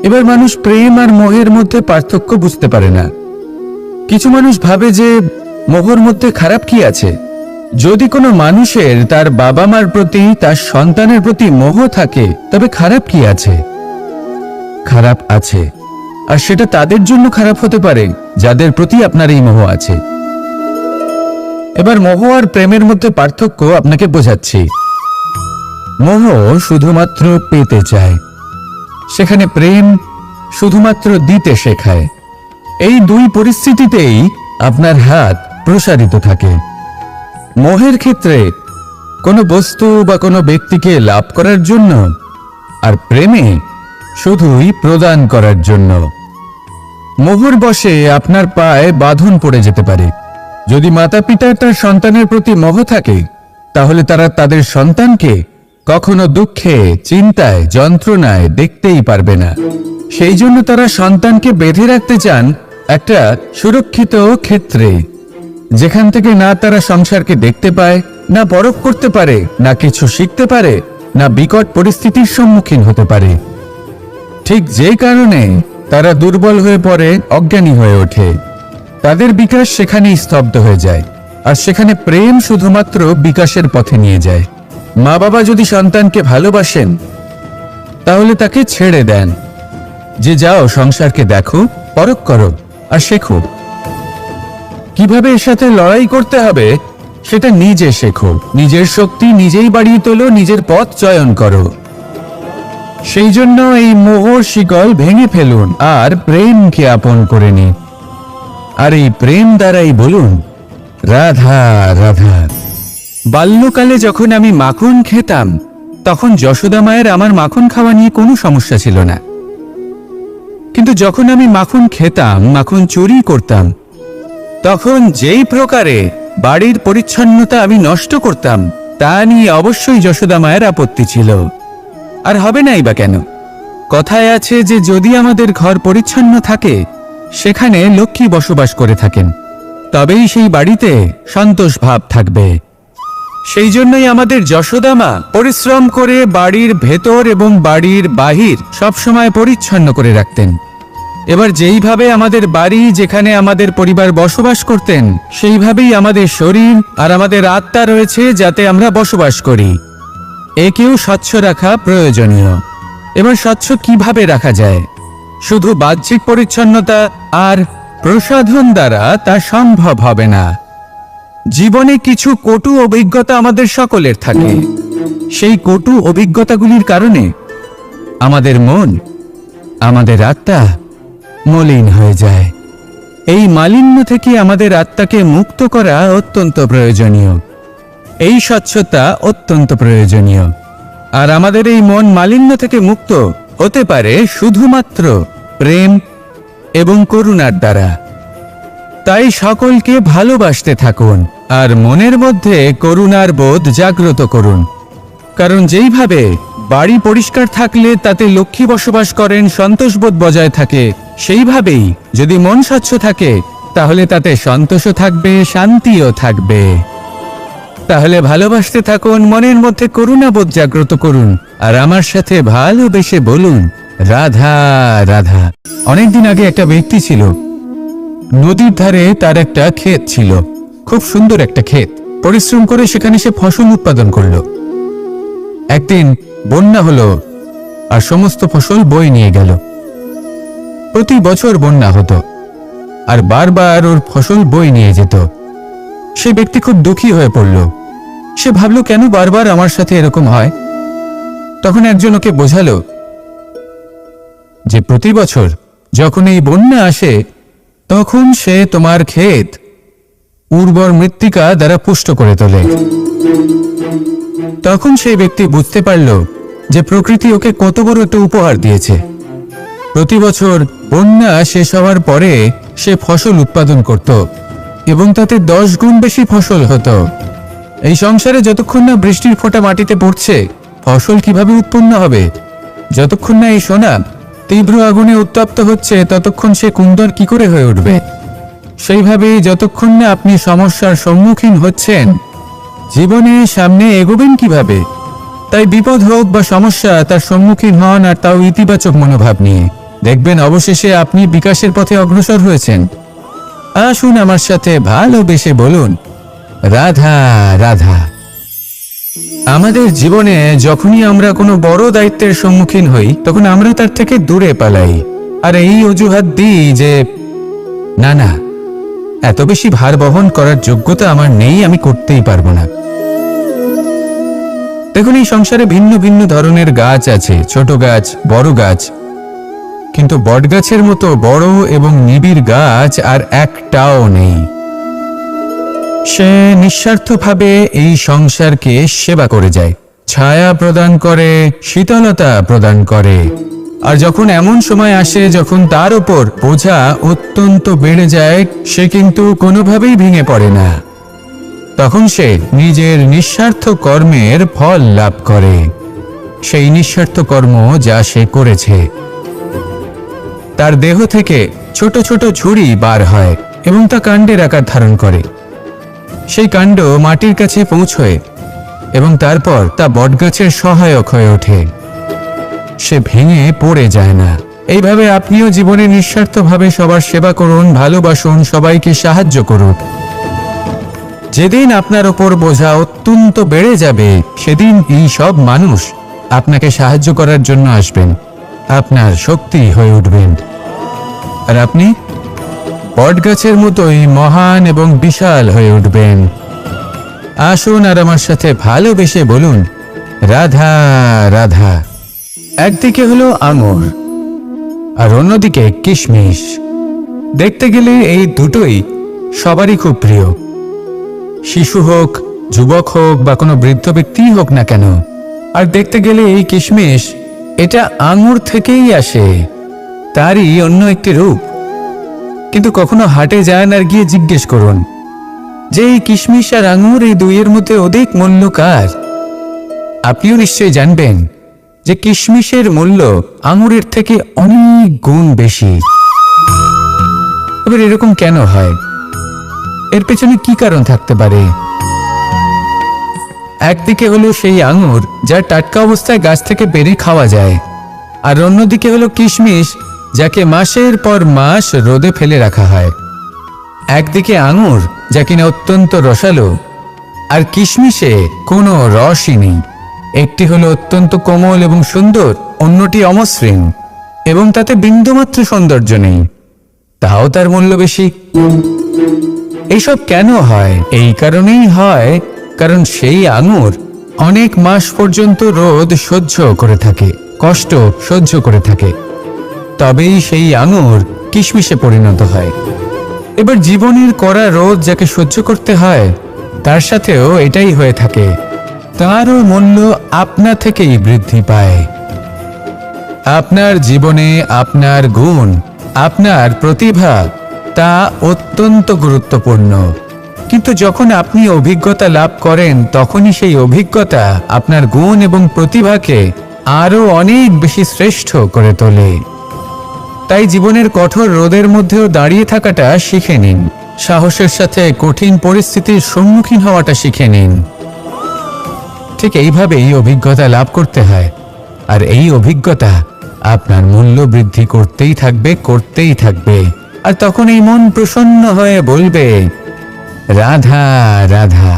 এবার মানুষ প্রেম আর মোহের মধ্যে পার্থক্য বুঝতে পারে না। কিছু মানুষ ভাবে যে মোহর মধ্যে খারাপ কি আছে। যদি কোনো মানুষের তার বাবা মার প্রতি, তার সন্তানের প্রতি মোহ থাকে, তবে খারাপ কি আছে? খারাপ আছে, আর সেটা তাদের জন্য খারাপ হতে পারে যাদের প্রতি আপনার এই মোহ আছে। এবার মোহ আর প্রেমের মধ্যে পার্থক্য আপনাকে বোঝাচ্ছি। মোহ শুধুমাত্র পেতে চায়, সেখানে প্রেম শুধুমাত্র দিতে শেখায়। এই দুই পরিস্থিতিতেই আপনার হাত প্রসারিত থাকে। মোহের ক্ষেত্রে কোনো বস্তু বা কোনো ব্যক্তিকে লাভ করার জন্য, আর প্রেমে শুধুই প্রদান করার জন্য। মোহর বশে আপনার পায়ে বাঁধন পড়ে যেতে পারে। যদি মাতা পিতার তার সন্তানের প্রতি মোহ থাকে, তাহলে তারা তাদের সন্তানকে কখনো দুঃখে, চিন্তায়, যন্ত্রণায় দেখতেই পারবে না। সেই জন্য তারা সন্তানকে বেঁধে রাখতে চান একটা সুরক্ষিত ক্ষেত্রে, যেখান থেকে না তারা সংসারকে দেখতে পায়, না পরখ করতে পারে, না কিছু শিখতে পারে, না বিকট পরিস্থিতির সম্মুখীন হতে পারে। ঠিক যে কারণে তারা দুর্বল হয়ে পড়ে, অজ্ঞানী হয়ে ওঠে। তাদের বিকাশ সেখানেই স্তব্ধ হয়ে যায়, আর সেখানে প্রেম শুধুমাত্র বিকাশের পথে নিয়ে যায়। মা বাবা যদি সন্তানকে ভালোবাসেন, তাহলে তাকে ছেড়ে দেন, যে যাও সংসারকে দেখো, পরখ করো আর শেখো। কিভাবে এর সাথে লড়াই করতে হবে সেটা নিজে শেখো। নিজের শক্তি নিজেই বাড়িয়ে তোলো, নিজের পথ চয়ন করো। সেই জন্য এই মোহর শিকল ভেঙে ফেলুন আর প্রেমকে আপন করে নিন। আর এই প্রেম দ্বারাই বলুন, রাধা রাধা। বাল্যকালে যখন আমি মাখন খেতাম, তখন যশোদা মায়ের আমার মাখন খাওয়া নিয়ে কোনো সমস্যা ছিল না। কিন্তু যখন আমি মাখন খেতাম, মাখন চুরি করতাম, তখন যেই প্রকারে বাড়ির পরিচ্ছন্নতা আমি নষ্ট করতাম, তা নিয়ে অবশ্যই যশোদা মায়ের আপত্তি ছিল। আর হবে নাই বা কেন? কথায় আছে যে যদি আমাদের ঘর পরিচ্ছন্ন থাকে, সেখানে লক্ষ্মী বসবাস করে থাকেন, তবেই সেই বাড়িতে সন্তোষ ভাব থাকবে। সেই জন্যই আমাদের যশোদা মা পরিশ্রম করে বাড়ির ভেতর এবং বাড়ির বাহির সবসময় পরিচ্ছন্ন করে রাখতেন। এবার যেইভাবে আমাদের বাড়ি, যেখানে আমাদের পরিবার বসবাস করতেন, সেইভাবেই আমাদের শরীর আর আমাদের আত্মা রয়েছে, যাতে আমরা বসবাস করি। একেও স্বচ্ছ রাখা প্রয়োজনীয়। এবার স্বচ্ছ কিভাবে রাখা যায়? শুধু বাহ্যিক পরিচ্ছন্নতা আর প্রসাধন দ্বারা তা সম্ভব হবে না। জীবনে কিছু কটু অভিজ্ঞতা আমাদের সকলের থাকে। সেই কটু অভিজ্ঞতাগুলির কারণে আমাদের মন, আমাদের আত্মা মলিন হয়ে যায়। এই মালিন্য থেকে আমাদের আত্মাকে মুক্ত করা অত্যন্ত প্রয়োজনীয়। এই স্বচ্ছতা অত্যন্ত প্রয়োজনীয়। আর আমাদের এই মন মালিন্য থেকে মুক্ত হতে পারে শুধুমাত্র প্রেম এবং করুণার দ্বারা। তাই সকলকে ভালোবাসতে থাকুন আর মনের মধ্যে করুণার বোধ জাগ্রত করুন। কারণ যেইভাবে বাড়ি পরিষ্কার থাকলে তাতে লক্ষ্মী বসবাস করেন, সন্তোষবোধ বজায় থাকে, সেইভাবেই যদি মন স্বচ্ছ থাকে তাহলে তাতে সন্তোষও থাকবে, শান্তিও থাকবে। তাহলে ভালোবাসতে থাকুন, মনের মধ্যে করুণাবোধ জাগ্রত করুন আর আমার সাথে ভালোবেসে বলুন, রাধা রাধা। অনেকদিন আগে একটা ব্যক্তি ছিল, নদীর ধারে তার একটা ক্ষেত ছিল, খুব সুন্দর একটা ক্ষেত। পরিশ্রম করে সেখানে সে ফসল উৎপাদন করলো। একদিন বন্যা হলো আর সমস্ত ফসল বয়ে নিয়ে গেল। প্রতি বছর বন্যা হতো আর বারবার ওর ফসল বয়ে নিয়ে যেত। সে ব্যক্তি খুব দুঃখী হয়ে পড়ল। সে ভাবল, কেন বারবার আমার সাথে এরকম হয়? তখন একজন ওকে বোঝালো যে প্রতি বছর যখন এই বন্যা আসে তখন সে তোমার ক্ষেত উর্বর মৃত্তিকা দ্বারা পুষ্ট করে তোলে। তখন সেই ব্যক্তি বুঝতে পারল যে প্রকৃতি ওকে কত বড় একটা উপহার দিয়েছে। প্রতি বছর বন্যা শেষ হওয়ার পরে সে ফসল উৎপাদন করত এবং তাতে 10 গুণ বেশি ফসল হতো। এই সংসারে যতক্ষণ না বৃষ্টির ফোঁটা মাটিতে পড়ছে, ফসল কিভাবে উৎপন্ন হবে? যতক্ষণ না এই সোনা তীব্র আগুনে উত্তপ্ত হচ্ছে, ততক্ষণ সে কুন্দর কি করে হয়ে উঠবে? সেইভাবেই যতক্ষণ না আপনি সমস্যার সম্মুখীন হচ্ছেন, জীবনে সামনে এগোবেন কিভাবে? তাই বিপদ হোক বা সমস্যা, তার সম্মুখীন হন, আর তাও ইতিবাচক মনোভাব নিয়ে। দেখবেন অবশেষে আপনি বিকাশের পথে অগ্রসর হয়েছেন। আসুন আমার সাথে ভালোবেসে বলুন, রাধা রাধা। আমাদের জীবনে যখনই আমরা কোনো বড় দায়িত্বের সম্মুখীন হই, তখন আমরা তার থেকে দূরে পালাই আর এই অজুহাত দিই যে না না, এত বেশি ভার বহন করার যোগ্যতা আমার নেই, আমি করতেই পারবো না। দেখুন, এই সংসারে ভিন্ন ভিন্ন ধরনের গাছ আছে, ছোট গাছ, বড় গাছ, কিন্তু বটগাছের মতো বড় এবং নিবিড় গাছ আর একটাও নেই। সে নিঃস্বার্থভাবে এই সংসারকে সেবা করে যায়, ছায়া প্রদান করে, শীতলতা প্রদান করে। আর যখন এমন সময় আসে যখন তার উপর বোঝা অত্যন্ত বেড়ে যায়, সে কিন্তু কোনোভাবেই ভেঙে পড়ে না। তখন সে নিজের নিঃস্বার্থ কর্মের ফল লাভ করে, সেই নিঃস্বার্থ কর্ম যা সে করেছে। তার দেহ থেকে ছোট ছোট ঝুড়ি বার হয় এবং তা কাণ্ডের আকার ধারণ করে। সেই কাণ্ড মাটির কাছে পৌঁছয় এবং তারপর তা বটগাছের সহায়ক হয়ে ওঠে। সে ভেঙে পড়ে যায় না। এইভাবে আপনিও জীবনে নিঃস্বার্থভাবে সবার সেবা করুন, ভালোবাসুন, সবাইকে সাহায্য করুন। যেদিন আপনার ওপর বোঝা অত্যন্ত বেড়ে যাবে, সেদিন এই সব মানুষ আপনাকে সাহায্য করার জন্য আসবেন, আপনার শক্তি হয়ে উঠবেন, আর আপনি বটগাছের মতোই মহান এবং বিশাল হয়ে উঠবেন। আসুন আর আমার সাথে ভালোবেসে বলুন, রাধা রাধা। একদিকে হলো আঙুর আর অন্যদিকে কিশমিশ। দেখতে গেলে এই দুটোই সবারই খুব প্রিয়, শিশু হোক, যুবক হোক বা কোনো বৃদ্ধ ব্যক্তি হোক না কেন। আর দেখতে গেলে এই কিশমিশ, এটা আঙুর থেকেই আসে, তারই অন্য একটি রূপ। কিন্তু কখনো হাটে যান আর গিয়ে জিজ্ঞেস করুন যে এই কিশমিশ আর আঙুর, এই দুইয়ের মধ্যে অধিক মূল্য কার? আপনিও নিশ্চয়ই জানবেন যে কিশমিশের মূল্য আঙুরের থেকে অনেক গুণ বেশি। এবার এরকম কেন হয়? এর পেছনে কি কারণ থাকতে পারে? একদিকে হলো সেই আঙুর যা টাটকা অবস্থায় গাছ থেকে পেড়ে খাওয়া যায়, আর অন্যদিকে হলো কিশমিশ যাকে মাসের পর মাস রোদে ফেলে রাখা হয়। একদিকে আঙুর যা কিনা অত্যন্ত রসালো, আর কিশমিশে কোনো রসই নেই। একটি হলো অত্যন্ত কোমল এবং সুন্দর, অন্যটি অমসৃণ এবং তাতে বিন্দুমাত্র সৌন্দর্য নেই, তাও তার মূল্য বেশি। এইসব কেন হয়? এই কারণেই হয় কারণ সেই আঙুর অনেক মাস পর্যন্ত রোদ সহ্য করে থাকে, কষ্ট সহ্য করে থাকে, তবেই সেই আঙুর কিশমিশে পরিণত হয়। এবার জীবনের কড়া রোদ যাকে সহ্য করতে হয়, তার সাথেও এটাই হয়ে থাকে, তারও মূল্য আপনা থেকেই বৃদ্ধি পায়। আপনার জীবনে আপনার গুণ, আপনার প্রতিভা তা অত্যন্ত গুরুত্বপূর্ণ, কিন্তু যখন আপনি অভিজ্ঞতা লাভ করেন তখনই সেই অভিজ্ঞতা আপনার গুণ এবং প্রতিভাকে আরো অনেক বেশি শ্রেষ্ঠ করে তোলে। তাই জীবনের কঠোর রোদের মধ্যেও দাঁড়িয়ে থাকাটা শিখে নিন, সাহসের সাথে কঠিন পরিস্থিতির সম্মুখীন হওয়াটা শিখে নিন। ঠিক এইভাবেই অভিজ্ঞতা লাভ করতে হয়, আর এই অভিজ্ঞতা আপনার মূল্য বৃদ্ধি করতেই থাকবে, করতেই থাকবে। আর তখন এই মন প্রসন্ন হয়ে বলবে, রাধা রাধা।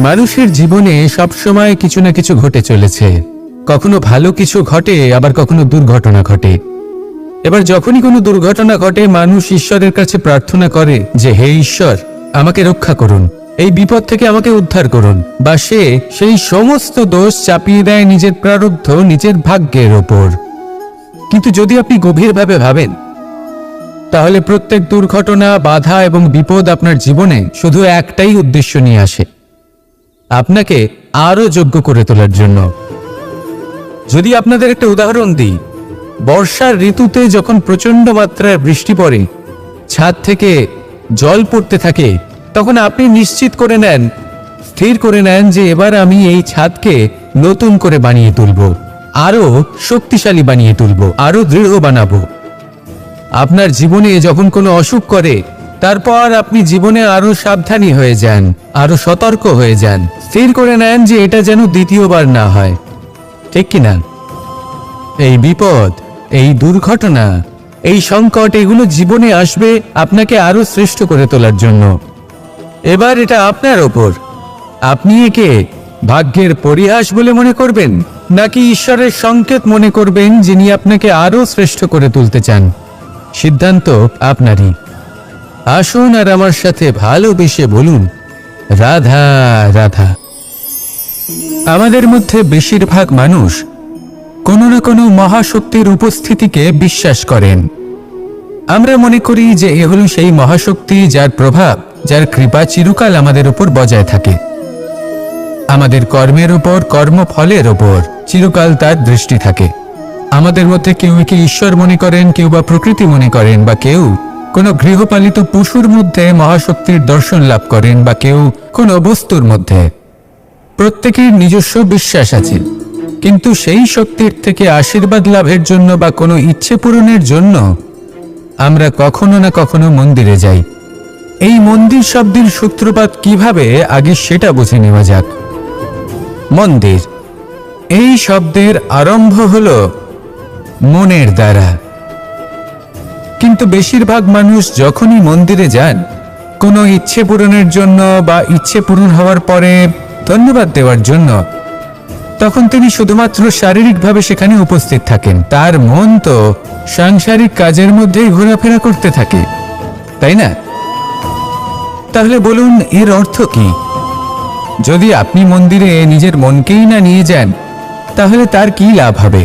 মানুষের জীবনে সবসময় কিছু না কিছু ঘটে চলেছে, কখনো ভালো কিছু ঘটে, আবার কখনো দুর্ঘটনা ঘটে। এবার যখনই কোনো দুর্ঘটনা ঘটে, মানুষ ঈশ্বরের কাছে প্রার্থনা করে যে, হে ঈশ্বর, আমাকে রক্ষা করুন, এই বিপদ থেকে আমাকে উদ্ধার করুন, বা সে সেই সমস্ত দোষ চাপিয়ে দেয় নিজের প্রারব্ধ, নিজের ভাগ্যের ওপর। কিন্তু যদি আপনি গভীরভাবে ভাবেন, তাহলে প্রত্যেক দুর্ঘটনা, বাধা এবং বিপদ আপনার জীবনে শুধু একটাই উদ্দেশ্য নিয়ে আসে, আপনাকে আরো যোগ্য করে তোলার জন্য। যদি আপনাদের একটা উদাহরণ দিই, বর্ষার ঋতুতে যখন প্রচন্ড মাত্রায় বৃষ্টি পড়ে, ছাদ থেকে জল পড়তে থাকে, তখন আপনি নিশ্চিত করে নেন, স্থির করে নেন যে এবার আমি এই ছাদকে নতুন করে বানিয়ে তুলব, আরো শক্তিশালী বানিয়ে তুলব, আরো দৃঢ় বানাবো। আপনার জীবনে যখন কোনো অসুখ করে, তারপর আপনি জীবনে আরো সাবধানী হয়ে যান, আরো সতর্ক হয়ে যান, স্থির করে নেন যে এটা যেন দ্বিতীয়বার না হয়, ঠিক কিনা? এই বিপদ, এই দুর্ঘটনা, এই সংকট, এগুলো জীবনে আসবে আপনাকে আরো শ্রেষ্ঠ করে তোলার জন্য। এবার এটা আপনার ওপর, আপনি একে ভাগ্যের পরিহাস বলে মনে করবেন, নাকি ঈশ্বরের সংকেত মনে করবেন যিনি আপনাকে আরো শ্রেষ্ঠ করে তুলতে চান। সিদ্ধান্ত আপনারই। আসুন আর আমার সাথে ভালোবেসে বলুন, রাধা রাধা। আমাদের মধ্যে বেশিরভাগ মানুষ কোনো না কোনো মহাশক্তির উপস্থিতিকে বিশ্বাস করেন। আমরা মনে করি যে এ হলো সেই মহাশক্তি যার প্রভাব, যার কৃপা চিরকাল আমাদের উপর বজায় থাকে। আমাদের কর্মের উপর, কর্মফলের উপর চিরকাল তার দৃষ্টি থাকে। আমাদের মধ্যে কেউ একে ঈশ্বর মনে করেন, কেউ বা প্রকৃতি মনে করেন, বা কেউ কোনো গৃহপালিত পশুর মধ্যে মহাশক্তির দর্শন লাভ করেন, বা কেউ কোনো বস্তুর মধ্যে। প্রত্যেকের নিজস্ব বিশ্বাস আছে, কিন্তু সেই শক্তির থেকে আশীর্বাদ লাভের জন্য বা কোনো ইচ্ছে পূরণের জন্য আমরা কখনো না কখনো মন্দিরে যাই। এই মন্দির শব্দের সূত্রপাত কিভাবে, আগে সেটা বুঝে নেওয়া যাক। মন্দির এই শব্দের আরম্ভ হলো মনের দ্বারা, কিন্তু বেশিরভাগ মানুষ যখনই মন্দিরে যান কোনো ইচ্ছে পূরণের জন্য বা ইচ্ছে পূরণ হওয়ার পরে ধন্যবাদ দেওয়ার জন্য, তখন তিনি শুধুমাত্র শারীরিকভাবে সেখানে উপস্থিত থাকেন। তার মন তো সাংসারিক কাজের মধ্যেই ঘোরাফেরা করতে থাকে, তাই না? তাহলে বলুন, এর অর্থ কি? যদি আপনি মন্দিরে নিজের মনকেই না নিয়ে যান, তাহলে তার কি লাভ হবে?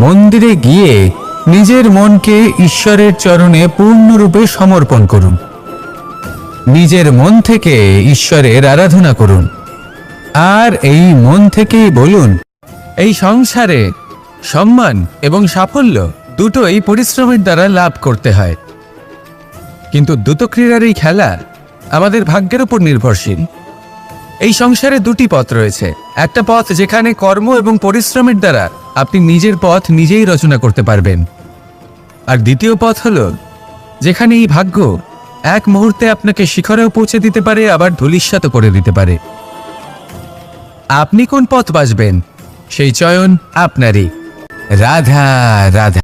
মন্দিরে গিয়ে নিজের মনকে ঈশ্বরের চরণে পূর্ণরূপে সমর্পণ করুন, নিজের মন থেকে ঈশ্বরের আরাধনা করুন, আর এই মন থেকেই বলুন, এই সংসারে সম্মান এবং সাফল্য দুটোই পরিশ্রমের দ্বারা লাভ করতে হয়, কিন্তু দ্রুতক্রীড়ার এই খেলা আমাদের ভাগ্যের উপর নির্ভরশীল। এই সংসারে দুটি পথ রয়েছে, একটা পথ যেখানে কর্ম এবং পরিশ্রমের দ্বারা আপনি নিজের পথ নিজেই রচনা করতে পারবেন, আর দ্বিতীয় পথ হলো যেখানে এই ভাগ্য এক মুহূর্তে আপনাকে শিখরেও পৌঁছে দিতে পারে, আবার ধূলিসাৎ করে দিতে পারে। আপনি কোন পথ বাছবেন সেই চয়ন আপনারই। রাধা রাধা।